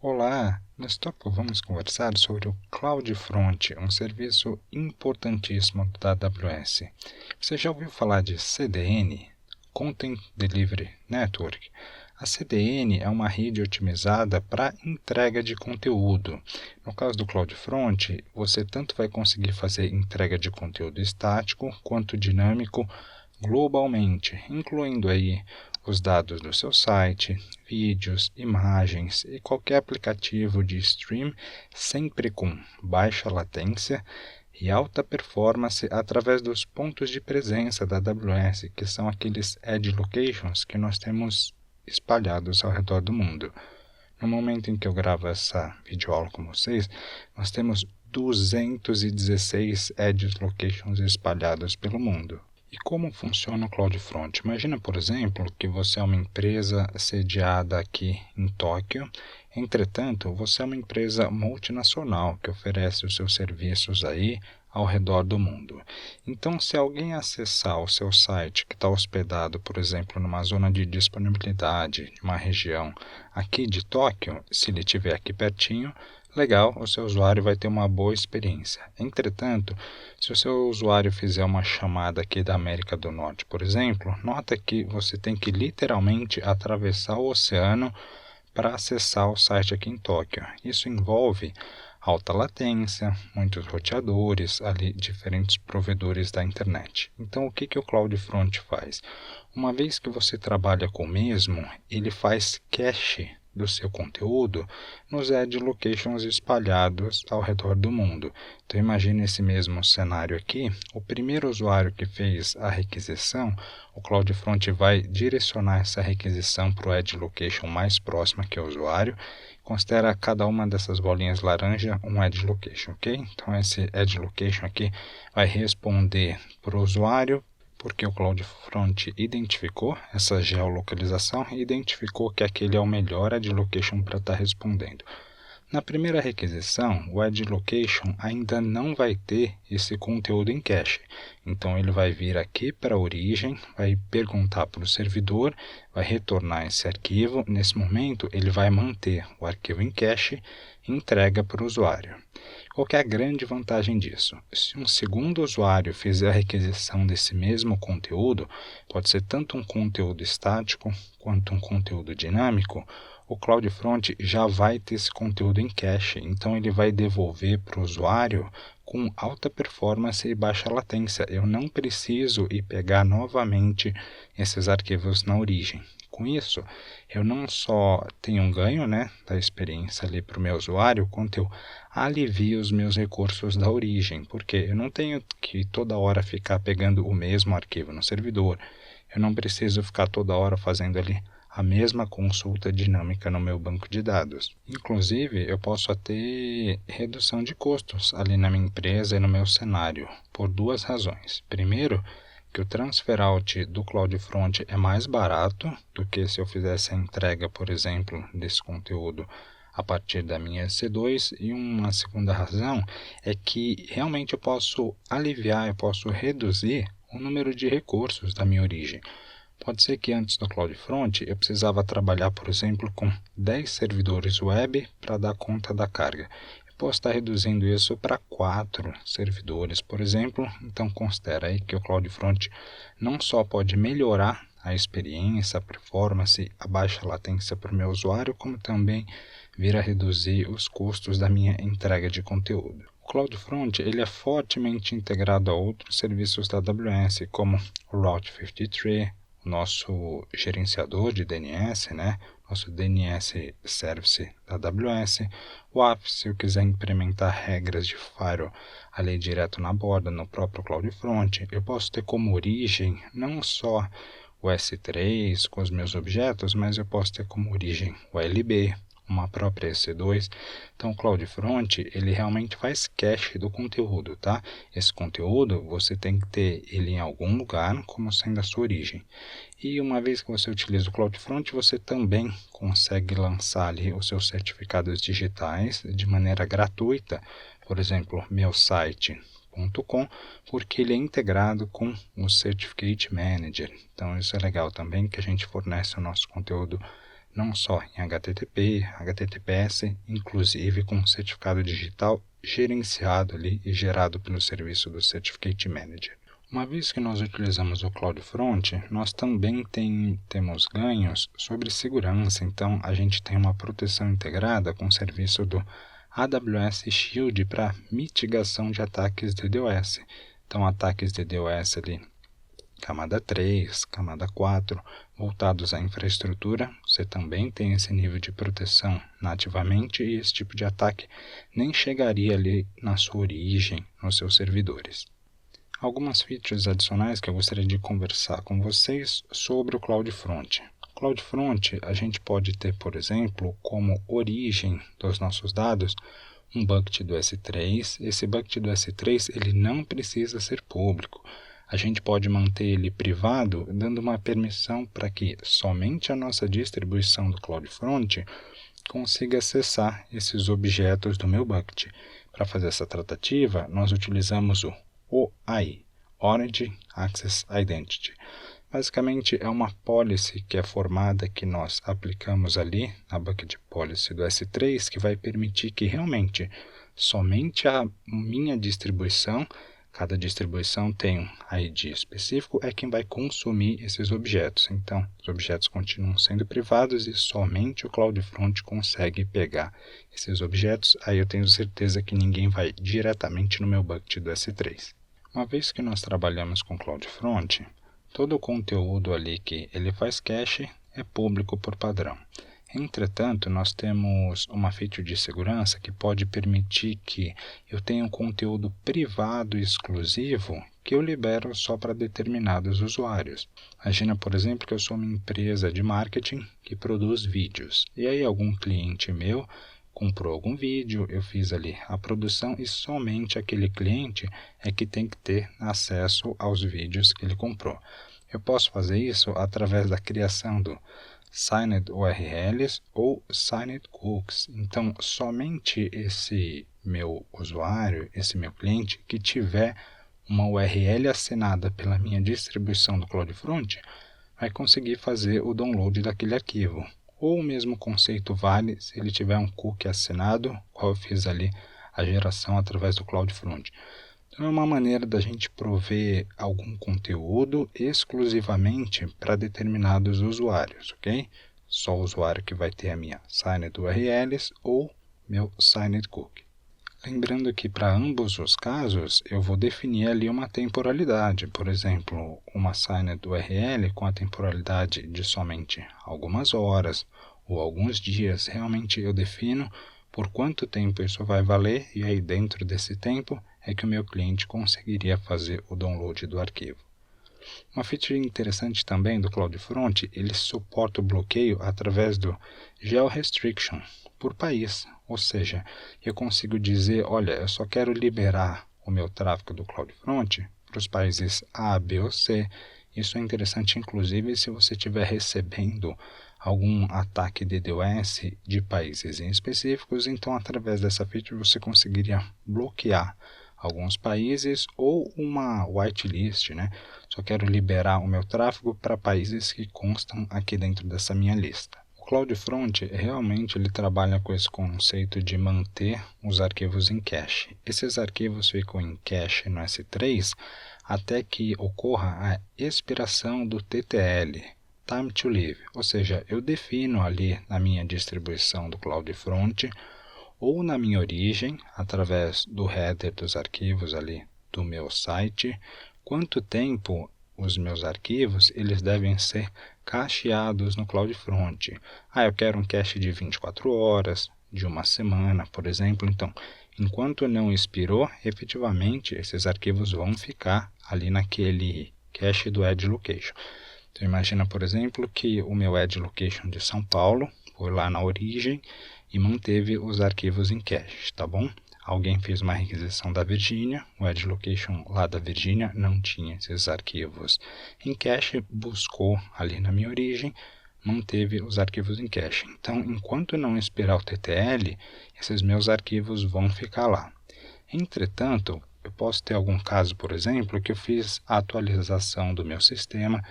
Olá, nesse tópico vamos conversar sobre o CloudFront, um serviço importantíssimo da AWS. Você já ouviu falar de CDN? Content Delivery Network. A CDN é uma rede otimizada para entrega de conteúdo. No caso do CloudFront, você tanto vai conseguir fazer entrega de conteúdo estático quanto dinâmico globalmente, incluindo aí os dados do seu site, vídeos, imagens e qualquer aplicativo de stream, sempre com baixa latência e alta performance através dos pontos de presença da AWS, que são aqueles Edge Locations que nós temos espalhados ao redor do mundo. No momento em que eu gravo essa videoaula com vocês, nós temos 216 Edge Locations espalhados pelo mundo. E como funciona o CloudFront? Imagina, por exemplo, que você é uma empresa sediada aqui em Tóquio. Entretanto, você é uma empresa multinacional que oferece os seus serviços aí ao redor do mundo. Então, se alguém acessar o seu site que está hospedado, por exemplo, numa zona de disponibilidade de uma região aqui de Tóquio, se ele estiver aqui pertinho, legal, o seu usuário vai ter uma boa experiência. Entretanto, se o seu usuário fizer uma chamada aqui da América do Norte, por exemplo, nota que você tem que literalmente atravessar o oceano para acessar o site aqui em Tóquio. Isso envolve alta latência, muitos roteadores, ali diferentes provedores da internet. Então, o que o CloudFront faz? Uma vez que você trabalha com o mesmo, ele faz cache do seu conteúdo nos Edge Locations espalhados ao redor do mundo. Então imagine esse mesmo cenário aqui. O primeiro usuário que fez a requisição, o CloudFront vai direcionar essa requisição para o Edge Location mais próximo que é o usuário. Considera cada uma dessas bolinhas laranja um Edge Location, ok? Então esse Edge Location aqui vai responder para o usuário, porque o CloudFront identificou essa geolocalização e identificou que aquele é o melhor Edge Location para estar respondendo. Na primeira requisição, o Edge Location ainda não vai ter esse conteúdo em cache. Então ele vai vir aqui para a origem, vai perguntar para o servidor, vai retornar esse arquivo. Nesse momento ele vai manter o arquivo em cache e entrega para o usuário. Qual que é a grande vantagem disso? Se um segundo usuário fizer a requisição desse mesmo conteúdo, pode ser tanto um conteúdo estático quanto um conteúdo dinâmico, o CloudFront já vai ter esse conteúdo em cache, então ele vai devolver para o usuário com alta performance e baixa latência. Eu não preciso ir pegar novamente esses arquivos na origem. Com isso, eu não só tenho um ganho da experiência ali para o meu usuário, quanto eu alivio os meus recursos da origem, porque eu não tenho que toda hora ficar pegando o mesmo arquivo no servidor, eu não preciso ficar toda hora fazendo ali a mesma consulta dinâmica no meu banco de dados. Inclusive, eu posso ter redução de custos ali na minha empresa e no meu cenário, por duas razões. Primeiro, que o transfer out do CloudFront é mais barato do que se eu fizesse a entrega, por exemplo, desse conteúdo a partir da minha EC2, e uma segunda razão é que realmente eu posso aliviar, eu posso reduzir o número de recursos da minha origem. Pode ser que antes do CloudFront eu precisava trabalhar, por exemplo, com 10 servidores web para dar conta da carga. Eu posso estar reduzindo isso para 4 servidores, por exemplo. Então considera aí que o CloudFront não só pode melhorar a experiência, a performance, a baixa latência para o meu usuário, como também vir a reduzir os custos da minha entrega de conteúdo. O CloudFront ele é fortemente integrado a outros serviços da AWS, como o Route 53, o nosso gerenciador de DNS, nosso DNS Service da AWS, o app, se eu quiser implementar regras de firewall ali direto na borda, no próprio CloudFront, eu posso ter como origem não só o S3 com os meus objetos, mas eu posso ter como origem o LB, uma própria EC2. Então o CloudFront ele realmente faz cache do conteúdo, tá? Esse conteúdo você tem que ter ele em algum lugar como sendo a sua origem. E uma vez que você utiliza o CloudFront, você também consegue lançar ali os seus certificados digitais de maneira gratuita, por exemplo, meusite.com, porque ele é integrado com o Certificate Manager. Então isso é legal também, que a gente fornece o nosso conteúdo não só em HTTP, HTTPS, inclusive com certificado digital gerenciado ali e gerado pelo serviço do Certificate Manager. Uma vez que nós utilizamos o CloudFront, nós também temos ganhos sobre segurança, então a gente tem uma proteção integrada com o serviço do AWS Shield para mitigação de ataques DDoS. Então, ataques DDoS ali, camada 3, camada 4, voltados à infraestrutura, você também tem esse nível de proteção nativamente e esse tipo de ataque nem chegaria ali na sua origem, nos seus servidores. Algumas features adicionais que eu gostaria de conversar com vocês sobre o CloudFront. CloudFront, a gente pode ter, por exemplo, como origem dos nossos dados, um bucket do S3. Esse bucket do S3 ele não precisa ser público. A gente pode manter ele privado, dando uma permissão para que somente a nossa distribuição do CloudFront consiga acessar esses objetos do meu bucket. Para fazer essa tratativa, nós utilizamos o OAI, Origin Access Identity. Basicamente, é uma policy que é formada que nós aplicamos ali na bucket policy do S3, que vai permitir que realmente somente a minha distribuição, cada distribuição tem um ID específico, é quem vai consumir esses objetos. Então, os objetos continuam sendo privados e somente o CloudFront consegue pegar esses objetos. Aí eu tenho certeza que ninguém vai diretamente no meu bucket do S3. Uma vez que nós trabalhamos com CloudFront, todo o conteúdo ali que ele faz cache é público por padrão. Entretanto, nós temos uma feature de segurança que pode permitir que eu tenha um conteúdo privado e exclusivo que eu libero só para determinados usuários. Imagina, por exemplo, que eu sou uma empresa de marketing que produz vídeos. E aí algum cliente meu comprou algum vídeo, eu fiz ali a produção e somente aquele cliente é que tem que ter acesso aos vídeos que ele comprou. Eu posso fazer isso através da criação do Signed URLs ou Signed Cookies. Então, somente esse meu usuário, esse meu cliente que tiver uma URL assinada pela minha distribuição do CloudFront vai conseguir fazer o download daquele arquivo. Ou o mesmo conceito vale se ele tiver um cookie assinado, qual eu fiz ali a geração através do CloudFront. Então é uma maneira da gente prover algum conteúdo exclusivamente para determinados usuários, ok? Só o usuário que vai ter a minha Signed URLs ou meu Signed Cookie. Lembrando que para ambos os casos eu vou definir ali uma temporalidade, por exemplo, uma Signed URL com a temporalidade de somente algumas horas ou alguns dias. Realmente eu defino por quanto tempo isso vai valer e aí dentro desse tempo é que o meu cliente conseguiria fazer o download do arquivo. Uma feature interessante também do CloudFront, ele suporta o bloqueio através do Geo-Restriction por país, ou seja, eu consigo dizer, olha, eu só quero liberar o meu tráfego do CloudFront para os países A, B ou C. Isso é interessante, inclusive, se você estiver recebendo algum ataque DDoS de países em específicos, então através dessa feature você conseguiria bloquear alguns países ou uma whitelist, né? Só quero liberar o meu tráfego para países que constam aqui dentro dessa minha lista. O CloudFront realmente ele trabalha com esse conceito de manter os arquivos em cache. Esses arquivos ficam em cache no S3 até que ocorra a expiração do TTL, Time to Live, ou seja, eu defino ali na minha distribuição do CloudFront ou na minha origem, através do header dos arquivos ali do meu site, quanto tempo os meus arquivos eles devem ser cacheados no CloudFront. Eu quero um cache de 24 horas, de uma semana, por exemplo. Então, enquanto não expirou, efetivamente esses arquivos vão ficar ali naquele cache do Edge Location. Então, imagina, por exemplo, que o meu Edge Location de São Paulo foi lá na origem e manteve os arquivos em cache, tá bom? Alguém fez uma requisição da Virgínia, o Edge Location lá da Virgínia não tinha esses arquivos em cache, buscou ali na minha origem, manteve os arquivos em cache. Então, enquanto não expirar o TTL, esses meus arquivos vão ficar lá. Entretanto, eu posso ter algum caso, por exemplo, que eu fiz a atualização do meu sistema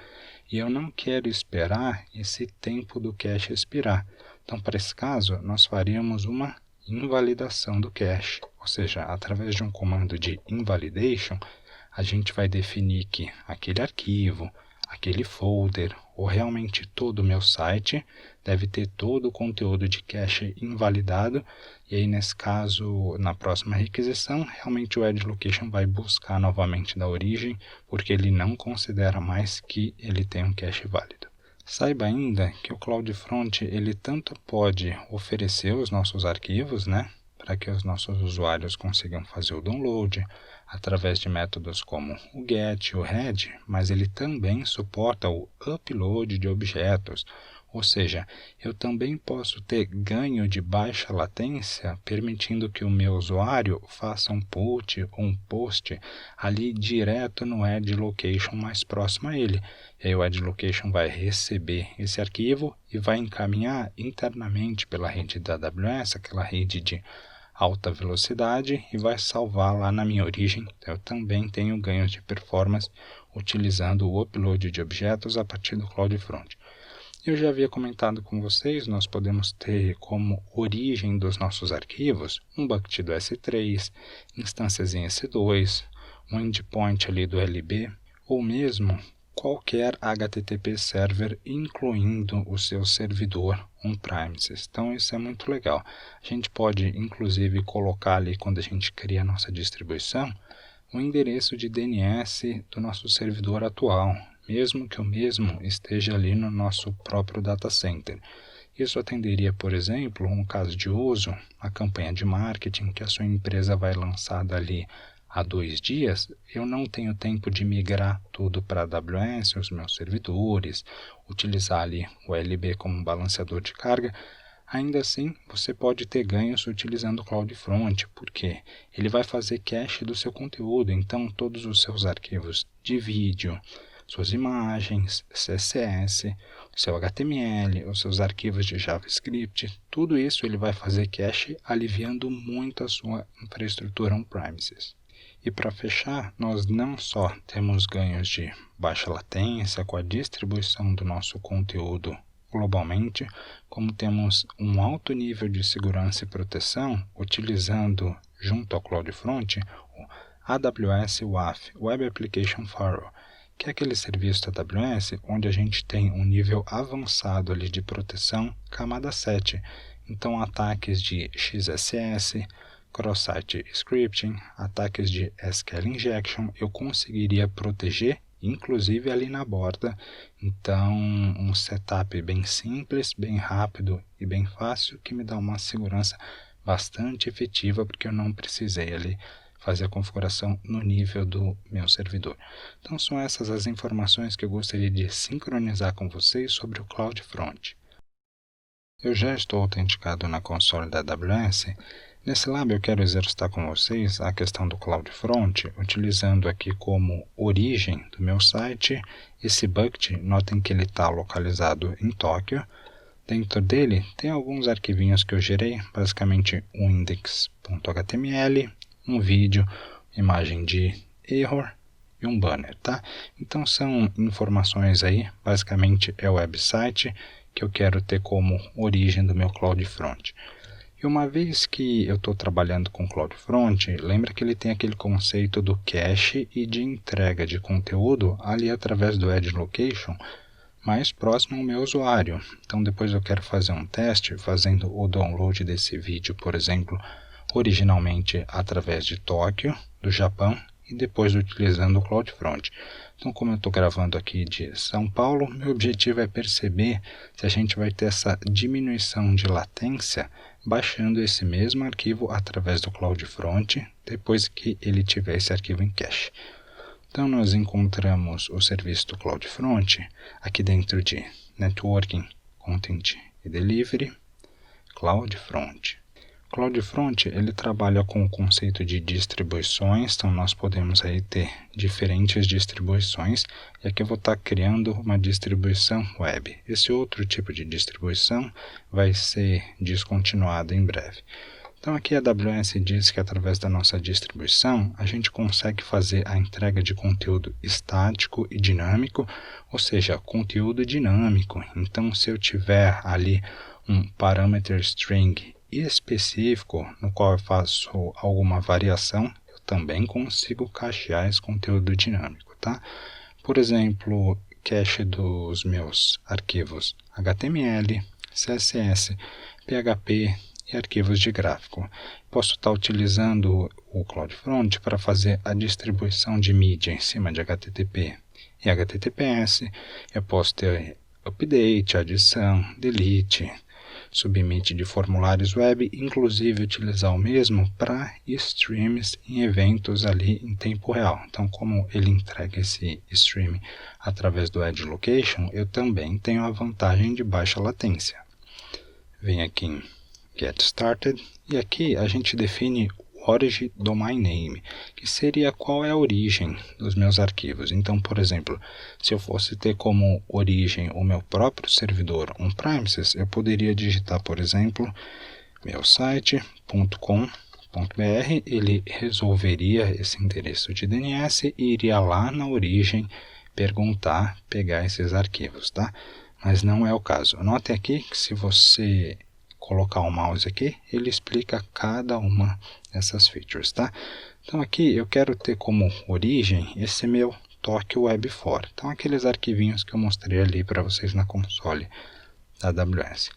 e eu não quero esperar esse tempo do cache expirar. Então, para esse caso, nós faríamos uma invalidação do cache, ou seja, através de um comando de invalidation, a gente vai definir que aquele arquivo, aquele folder, ou realmente todo o meu site, deve ter todo o conteúdo de cache invalidado, e aí nesse caso, na próxima requisição, realmente o Edge Location vai buscar novamente da origem, porque ele não considera mais que ele tem um cache válido. Saiba ainda que o CloudFront ele tanto pode oferecer os nossos arquivos, para que os nossos usuários consigam fazer o download através de métodos como o GET e o READ, mas ele também suporta o upload de objetos, ou seja, eu também posso ter ganho de baixa latência, permitindo que o meu usuário faça um put ou um post ali direto no Edge Location mais próximo a ele. E aí o Edge Location vai receber esse arquivo e vai encaminhar internamente pela rede da AWS, aquela rede de alta velocidade, e vai salvar lá na minha origem. Eu também tenho ganhos de performance utilizando o upload de objetos a partir do CloudFront. Eu já havia comentado com vocês, nós podemos ter como origem dos nossos arquivos um bucket do S3, instâncias em S2, um endpoint ali do LB, ou mesmo qualquer HTTP server, incluindo o seu servidor on-premises. Então isso é muito legal. A gente pode inclusive colocar ali, quando a gente cria a nossa distribuição, o endereço de DNS do nosso servidor atual, mesmo que o mesmo esteja ali no nosso próprio data center. Isso atenderia, por exemplo, um caso de uso, a campanha de marketing que a sua empresa vai lançar dali há 2 dias, eu não tenho tempo de migrar tudo para a AWS, os meus servidores, utilizar ali o LB como um balanceador de carga. Ainda assim, você pode ter ganhos utilizando o CloudFront, porque ele vai fazer cache do seu conteúdo, então todos os seus arquivos de vídeo, suas imagens, CSS, seu HTML, os seus arquivos de JavaScript, tudo isso ele vai fazer cache, aliviando muito a sua infraestrutura on-premises. E para fechar, nós não só temos ganhos de baixa latência com a distribuição do nosso conteúdo globalmente, como temos um alto nível de segurança e proteção utilizando, junto ao CloudFront, o AWS WAF, Web Application Firewall, que é aquele serviço da AWS onde a gente tem um nível avançado ali de proteção, camada 7. Então, ataques de XSS, cross-site scripting, ataques de SQL injection, eu conseguiria proteger, inclusive ali na borda. Então, um setup bem simples, bem rápido e bem fácil, que me dá uma segurança bastante efetiva, porque eu não precisei ali fazer a configuração no nível do meu servidor. Então, são essas as informações que eu gostaria de sincronizar com vocês sobre o CloudFront. Eu já estou autenticado na console da AWS. Nesse lab eu quero exercitar com vocês a questão do CloudFront, utilizando aqui como origem do meu site esse bucket. Notem que ele está localizado em Tóquio. Dentro dele tem alguns arquivinhos que eu gerei, basicamente um index.html, um vídeo, imagem de error e um banner, tá? Então são informações aí, basicamente é o website que eu quero ter como origem do meu CloudFront. E uma vez que eu estou trabalhando com CloudFront, lembra que ele tem aquele conceito do cache e de entrega de conteúdo ali através do Edge Location, mais próximo ao meu usuário. Então depois eu quero fazer um teste fazendo o download desse vídeo, por exemplo, originalmente através de Tóquio, do Japão, e depois utilizando o CloudFront. Então, como eu estou gravando aqui de São Paulo, meu objetivo é perceber se a gente vai ter essa diminuição de latência baixando esse mesmo arquivo através do CloudFront, depois que ele tiver esse arquivo em cache. Então, nós encontramos o serviço do CloudFront aqui dentro de Networking, Content e Delivery, CloudFront. CloudFront ele trabalha com o conceito de distribuições, então nós podemos aí ter diferentes distribuições, e aqui eu vou estar criando uma distribuição web. Esse outro tipo de distribuição vai ser descontinuado em breve. Então aqui a AWS diz que através da nossa distribuição a gente consegue fazer a entrega de conteúdo estático e dinâmico, ou seja, conteúdo dinâmico. Então se eu tiver ali um parameter string específico no qual eu faço alguma variação, eu também consigo cachear esse conteúdo dinâmico, tá? Por exemplo, cache dos meus arquivos HTML, CSS, PHP e arquivos de gráfico. Posso estar utilizando o CloudFront para fazer a distribuição de mídia em cima de HTTP e HTTPS. Eu posso ter update, adição, delete, submit de formulários web, inclusive utilizar o mesmo para streams em eventos ali em tempo real. Então, como ele entrega esse stream através do Edge Location, eu também tenho a vantagem de baixa latência. Vem aqui em Get Started e aqui a gente define o Origin Domain Name, que seria qual é a origem dos meus arquivos. Então, por exemplo, se eu fosse ter como origem o meu próprio servidor on-premises, eu poderia digitar, por exemplo, meu site.com.br, ele resolveria esse endereço de DNS e iria lá na origem perguntar, pegar esses arquivos, tá? Mas não é o caso. Note aqui que se você colocar o mouse aqui, ele explica cada uma dessas features, tá? Então aqui eu quero ter como origem esse meu Tokyo Web 4. Então aqueles arquivinhos que eu mostrei ali para vocês na console da AWS.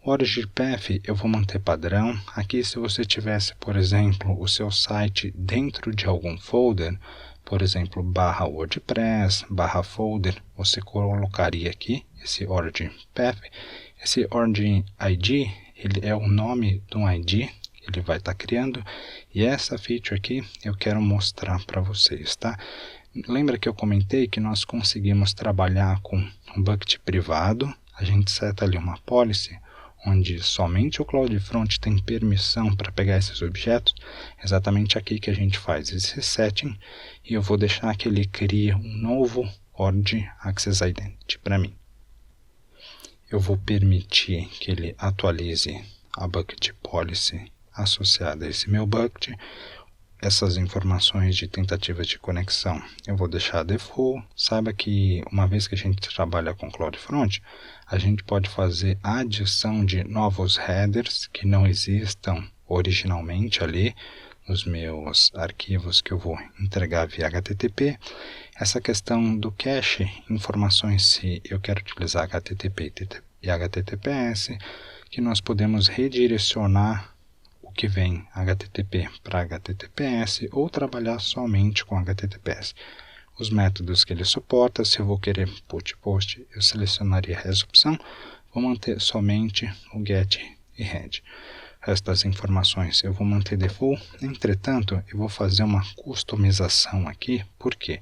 O Origin Path eu vou manter padrão. Aqui se você tivesse, por exemplo, o seu site dentro de algum folder, por exemplo, /WordPress, /folder, você colocaria aqui esse Origin Path. Esse Origin ID, ele é o nome do ID que ele vai estar criando, e essa feature aqui eu quero mostrar para vocês, tá? Lembra que eu comentei que nós conseguimos trabalhar com um bucket privado, a gente seta ali uma policy, onde somente o CloudFront tem permissão para pegar esses objetos, exatamente aqui que a gente faz esse setting, e eu vou deixar que ele crie um novo Origin Access Identity para mim. Eu vou permitir que ele atualize a bucket policy associada a esse meu bucket. Essas informações de tentativas de conexão eu vou deixar default. Saiba que uma vez que a gente trabalha com CloudFront, a gente pode fazer a adição de novos headers que não existam originalmente ali nos meus arquivos que eu vou entregar via HTTP. Essa questão do cache, informações se eu quero utilizar HTTP e HTTPS, que nós podemos redirecionar o que vem HTTP para HTTPS ou trabalhar somente com HTTPS. Os métodos que ele suporta, se eu vou querer put post, eu selecionaria essa opção, vou manter somente o get e head. O resto das informações eu vou manter default, entretanto eu vou fazer uma customização aqui, por quê?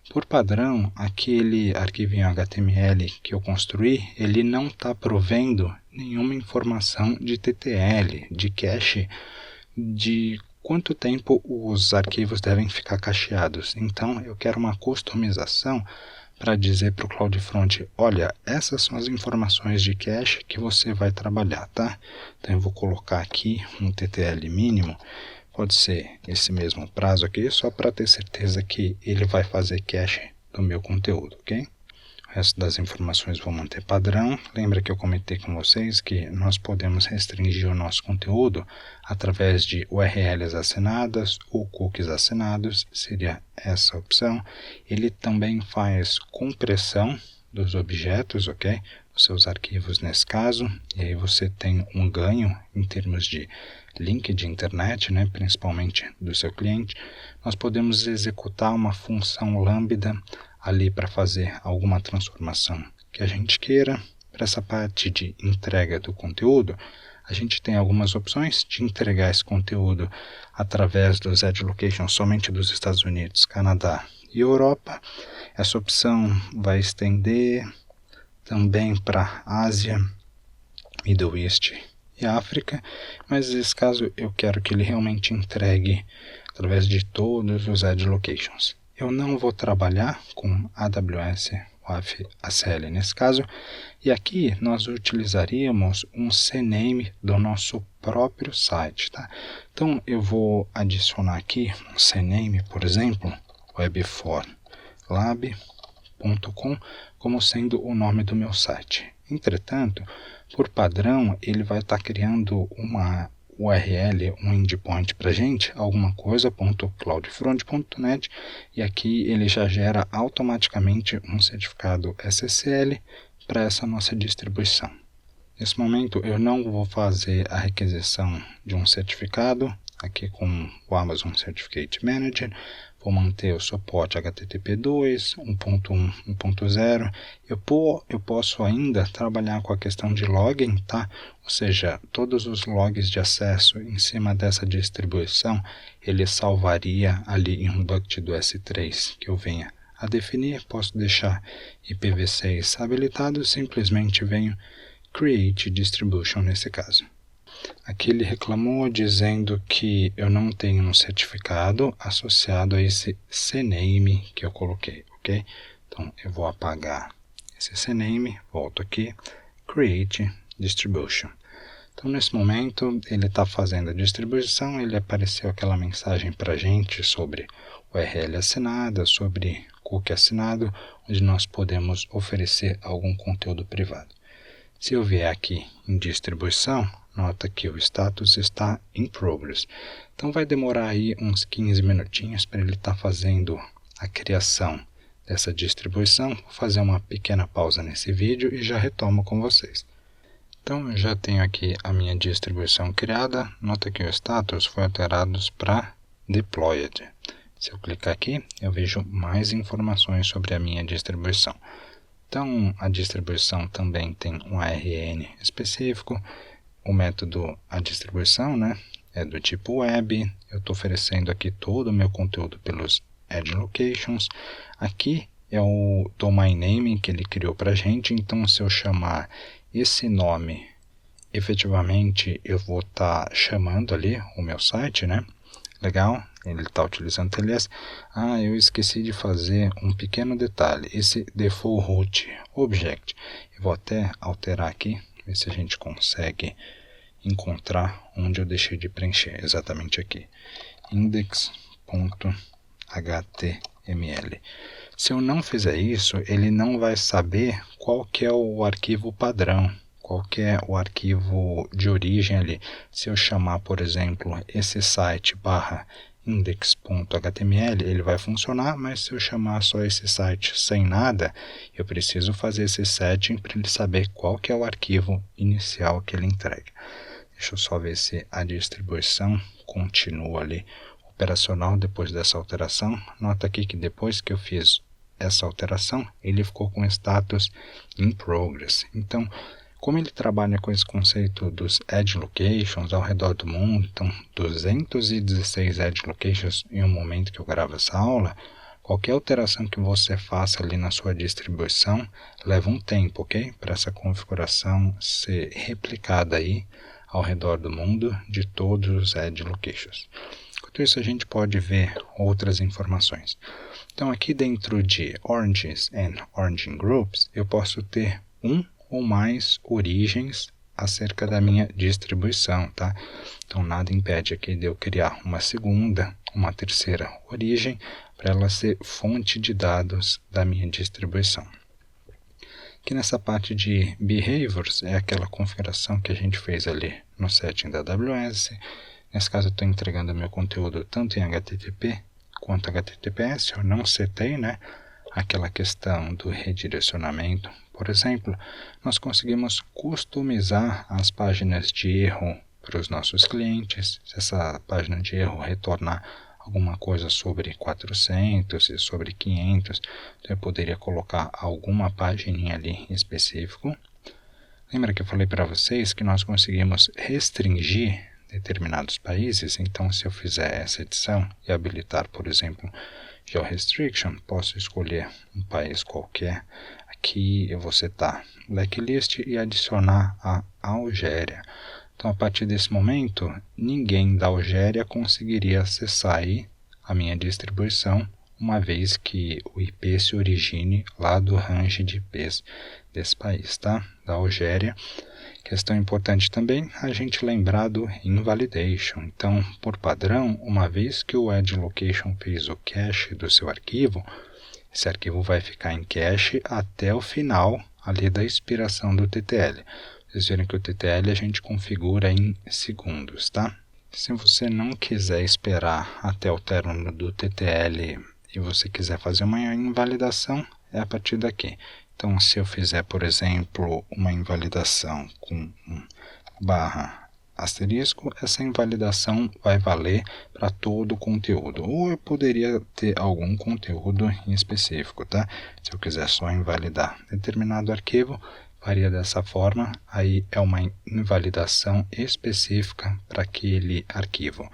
Por padrão, aquele arquivinho HTML que eu construí, ele não está provendo nenhuma informação de TTL, de cache, de quanto tempo os arquivos devem ficar cacheados. Então, eu quero uma customização para dizer para o CloudFront, olha, essas são as informações de cache que você vai trabalhar, tá? Então, eu vou colocar aqui um TTL mínimo. Pode ser esse mesmo prazo aqui, só para ter certeza que ele vai fazer cache do meu conteúdo, ok? O resto das informações vou manter padrão. Lembra que eu comentei com vocês que nós podemos restringir o nosso conteúdo através de URLs assinadas ou cookies assinados, seria essa opção. Ele também faz compressão dos objetos, ok? Os seus arquivos nesse caso, e aí você tem um ganho em termos de link de internet, né, principalmente do seu cliente. Nós podemos executar uma função lambda ali para fazer alguma transformação que a gente queira. Para essa parte de entrega do conteúdo, a gente tem algumas opções de entregar esse conteúdo através dos Edge Location somente dos Estados Unidos, Canadá e Europa. Essa opção vai estender também para Ásia, Middle East e África, mas nesse caso eu quero que ele realmente entregue através de todos os Edge Locations. Eu não vou trabalhar com AWS o ACL nesse caso, e aqui nós utilizaríamos um CNAME do nosso próprio site, tá? Então eu vou adicionar aqui um CNAME, por exemplo, web4lab.com, como sendo o nome do meu site. Entretanto, por padrão, ele vai estar criando uma URL, um endpoint para a gente, alguma coisa, .cloudfront.net, e aqui ele já gera automaticamente um certificado SSL para essa nossa distribuição. Nesse momento eu não vou fazer a requisição de um certificado, aqui com o Amazon Certificate Manager, vou manter o suporte HTTP 2, 1.1, 1.0. Eu posso ainda trabalhar com a questão de login, tá? Ou seja, todos os logs de acesso em cima dessa distribuição, ele salvaria ali em um bucket do S3 que eu venha a definir. Posso deixar IPv6 habilitado, simplesmente venho Create Distribution nesse caso. Aqui ele reclamou dizendo que eu não tenho um certificado associado a esse CNAME que eu coloquei, ok? Então eu vou apagar esse CNAME, volto aqui, Create Distribution. Então nesse momento ele está fazendo a distribuição, ele apareceu aquela mensagem para a gente sobre URL assinada, sobre cookie assinado, onde nós podemos oferecer algum conteúdo privado. Se eu vier aqui em distribuição, nota que o status está in progress. Então vai demorar aí uns 15 minutinhos para ele estar fazendo a criação dessa distribuição. Vou fazer uma pequena pausa nesse vídeo e já retomo com vocês. Então eu já tenho aqui a minha distribuição criada. Nota que o status foi alterado para deployed. Se eu clicar aqui, eu vejo mais informações sobre a minha distribuição. Então a distribuição também tem um ARN específico. O método, a distribuição, é do tipo web. Eu estou oferecendo aqui todo o meu conteúdo pelos Edge Locations. Aqui é o domain name que ele criou para a gente. Então, se eu chamar esse nome, efetivamente eu vou estar chamando ali o meu site, Legal, ele está utilizando TLS. Eu esqueci de fazer um pequeno detalhe. Esse default root object, eu vou até alterar aqui, ver se a gente consegue encontrar onde eu deixei de preencher, exatamente aqui, index.html. Se eu não fizer isso, ele não vai saber qual que é o arquivo padrão, qual que é o arquivo de origem ali. Se eu chamar, por exemplo, esse site /index.html, ele vai funcionar, mas se eu chamar só esse site sem nada, eu preciso fazer esse setting para ele saber qual que é o arquivo inicial que ele entrega. Deixa eu só ver se a distribuição continua ali operacional depois dessa alteração. Nota aqui que depois que eu fiz essa alteração, ele ficou com status in progress. Então, como ele trabalha com esse conceito dos Edge Locations ao redor do mundo, então 216 Edge Locations em um momento que eu gravo essa aula, qualquer alteração que você faça ali na sua distribuição leva um tempo, ok? Para essa configuração ser replicada aí ao redor do mundo de todos os Edge Locations. Enquanto isso, a gente pode ver outras informações. Então, aqui dentro de Origins and Origin Groups, eu posso ter um ou mais origens acerca da minha distribuição, tá? Então, nada impede aqui de eu criar uma segunda, uma terceira origem para ela ser fonte de dados da minha distribuição. Aqui nessa parte de Behaviors é aquela configuração que a gente fez ali no setting da AWS. Nesse caso, eu estou entregando meu conteúdo tanto em HTTP quanto HTTPS. Eu não setei, aquela questão do redirecionamento. Por exemplo, nós conseguimos customizar as páginas de erro para os nossos clientes. Se essa página de erro retornar alguma coisa sobre 400 e sobre 500, então eu poderia colocar alguma página ali em específico. Lembra que eu falei para vocês que nós conseguimos restringir determinados países? Então, se eu fizer essa edição e habilitar, por exemplo, Geo-Restriction, posso escolher um país qualquer. Aqui eu vou setar blacklist e adicionar a Algéria. Então, a partir desse momento, ninguém da Algéria conseguiria acessar aí a minha distribuição uma vez que o IP se origine lá do range de IPs desse país, tá? Da Algéria. Questão importante também, a gente lembrar do invalidation. Então, por padrão, uma vez que o add location fez o cache do seu arquivo, esse arquivo vai ficar em cache até o final ali da expiração do TTL. Vocês viram que o TTL a gente configura em segundos, tá? Se você não quiser esperar até o término do TTL e você quiser fazer uma invalidação, é a partir daqui. Então, se eu fizer, por exemplo, uma invalidação com barra asterisco, essa invalidação vai valer para todo o conteúdo. Ou eu poderia ter algum conteúdo em específico, tá? Se eu quiser só invalidar determinado arquivo, faria dessa forma, aí é uma invalidação específica para aquele arquivo.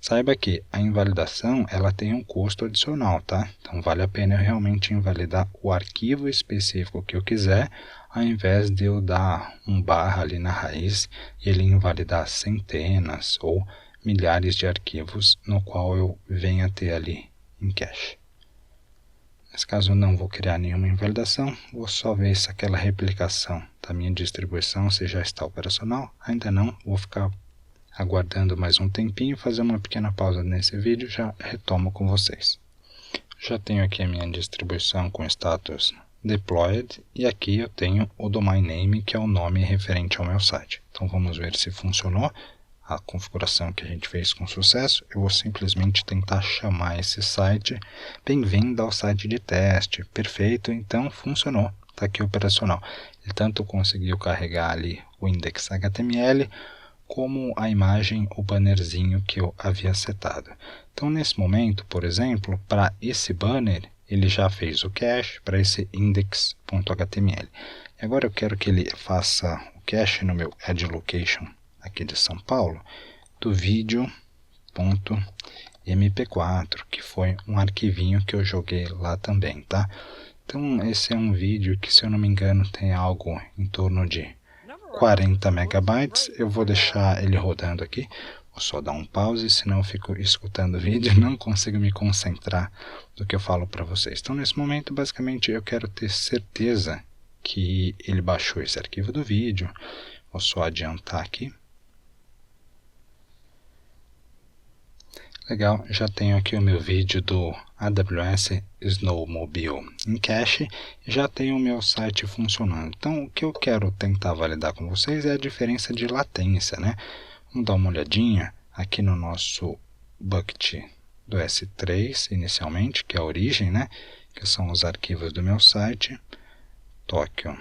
Saiba que a invalidação ela tem um custo adicional, tá? Então vale a pena eu realmente invalidar o arquivo específico que eu quiser, ao invés de eu dar um barra ali na raiz e ele invalidar centenas ou milhares de arquivos no qual eu venha ter ali em cache. Nesse caso eu não vou criar nenhuma invalidação, vou só ver se aquela replicação da minha distribuição se já está operacional. Ainda não, vou ficar aguardando mais um tempinho, fazer uma pequena pausa nesse vídeo e já retomo com vocês. Já tenho aqui a minha distribuição com status deployed e aqui eu tenho o domain name, que é o nome referente ao meu site. Então vamos ver se funcionou a configuração que a gente fez com sucesso. Eu vou simplesmente tentar chamar esse site. Bem-vindo ao site de teste. Perfeito, então funcionou. Está aqui operacional. Ele tanto conseguiu carregar ali o index HTML, como a imagem, o bannerzinho que eu havia setado. Então, nesse momento, por exemplo, para esse banner, ele já fez o cache para esse index.html. E agora eu quero que ele faça o cache no meu add location aqui de São Paulo, do vídeo.mp4, que foi um arquivinho que eu joguei lá também, tá? Então, esse é um vídeo que, se eu não me engano, tem algo em torno de 40 megabytes. Eu vou deixar ele rodando aqui. Vou só dar um pause, senão eu fico escutando o vídeo e não consigo me concentrar do que eu falo para vocês. Então, nesse momento, basicamente, eu quero ter certeza que ele baixou esse arquivo do vídeo. Vou só adiantar aqui. Legal, já tenho aqui o meu vídeo do AWS Snowmobile em cache, já tenho o meu site funcionando. Então, o que eu quero tentar validar com vocês é a diferença de latência, né? Vamos dar uma olhadinha aqui no nosso bucket do S3, inicialmente, que é a origem, né? Que são os arquivos do meu site, Tokyo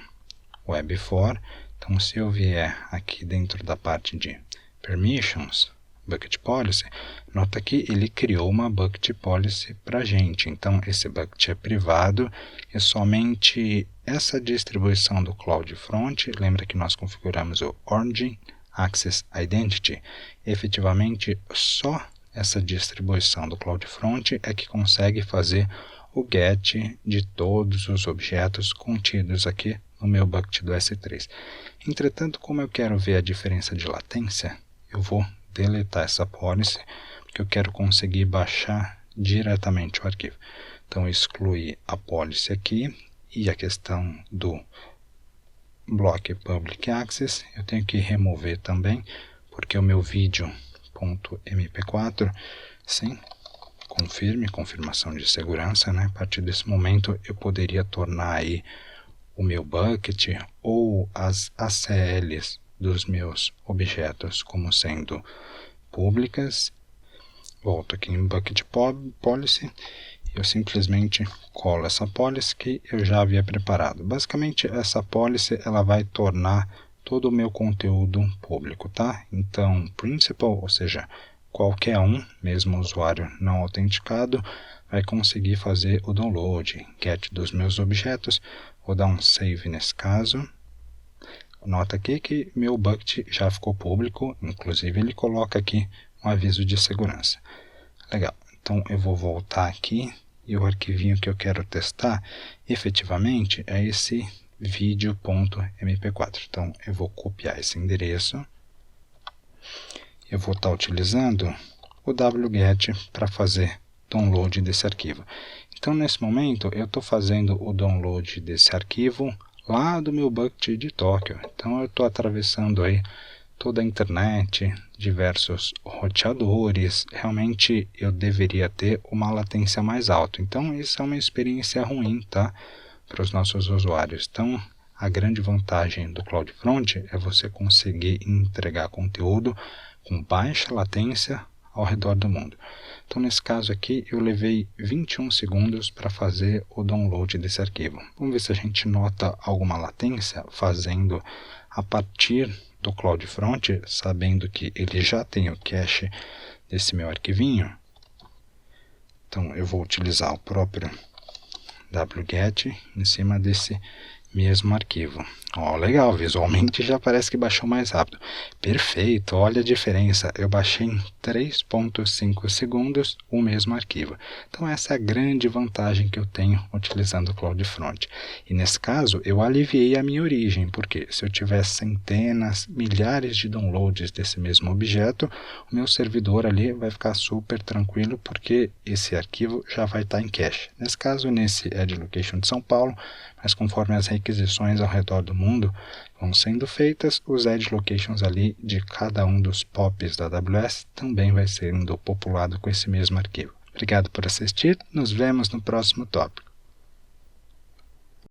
Web4. Então, se eu vier aqui dentro da parte de Permissions, Bucket Policy, nota que ele criou uma Bucket Policy para a gente. Então, esse bucket é privado e somente essa distribuição do CloudFront, lembra que nós configuramos o Origin Access Identity, efetivamente só essa distribuição do CloudFront é que consegue fazer o get de todos os objetos contidos aqui no meu bucket do S3. Entretanto, como eu quero ver a diferença de latência, eu vou deletar essa policy, porque eu quero conseguir baixar diretamente o arquivo. Então, excluir a policy aqui e a questão do block public access, eu tenho que remover também, porque o meu vídeo.mp4, sim, confirmação de segurança, né? A partir desse momento eu poderia tornar aí o meu bucket ou as ACLs dos meus objetos como sendo públicas. Volto aqui em Bucket Policy, eu simplesmente colo essa policy que eu já havia preparado. Basicamente, essa policy ela vai tornar todo o meu conteúdo público, tá? Então, principal, ou seja, qualquer um, mesmo usuário não autenticado, vai conseguir fazer o download, get dos meus objetos. Vou dar um save nesse caso. Nota aqui que meu bucket já ficou público, inclusive ele coloca aqui um aviso de segurança. Legal, então eu vou voltar aqui e o arquivinho que eu quero testar efetivamente é esse vídeo.mp4. Então eu vou copiar esse endereço, eu vou estar utilizando o wget para fazer download desse arquivo. Então, nesse momento, eu estou fazendo o download desse arquivo lá do meu bucket de Tóquio. Então, eu estou atravessando aí toda a internet, diversos roteadores. Realmente, eu deveria ter uma latência mais alta. Então, isso é uma experiência ruim, tá? Para os nossos usuários. Então, a grande vantagem do CloudFront é você conseguir entregar conteúdo com baixa latência ao redor do mundo. Então, nesse caso aqui, eu levei 21 segundos para fazer o download desse arquivo. Vamos ver se a gente nota alguma latência fazendo a partir do CloudFront, sabendo que ele já tem o cache desse meu arquivinho. Então, eu vou utilizar o próprio wget em cima desse mesmo arquivo. Ó, legal, visualmente já parece que baixou mais rápido. Perfeito, olha a diferença. Eu baixei em 3,5 segundos o mesmo arquivo. Então essa é a grande vantagem que eu tenho utilizando o CloudFront. E nesse caso eu aliviei a minha origem, porque se eu tivesse centenas, milhares de downloads desse mesmo objeto, o meu servidor ali vai ficar super tranquilo, porque esse arquivo já vai estar em cache. Nesse caso, nesse Edge Location de São Paulo, mas conforme as requisições ao redor do mundo vão sendo feitas, os Edge Locations ali de cada um dos POPs da AWS também vai sendo populado com esse mesmo arquivo. Obrigado por assistir, nos vemos no próximo tópico.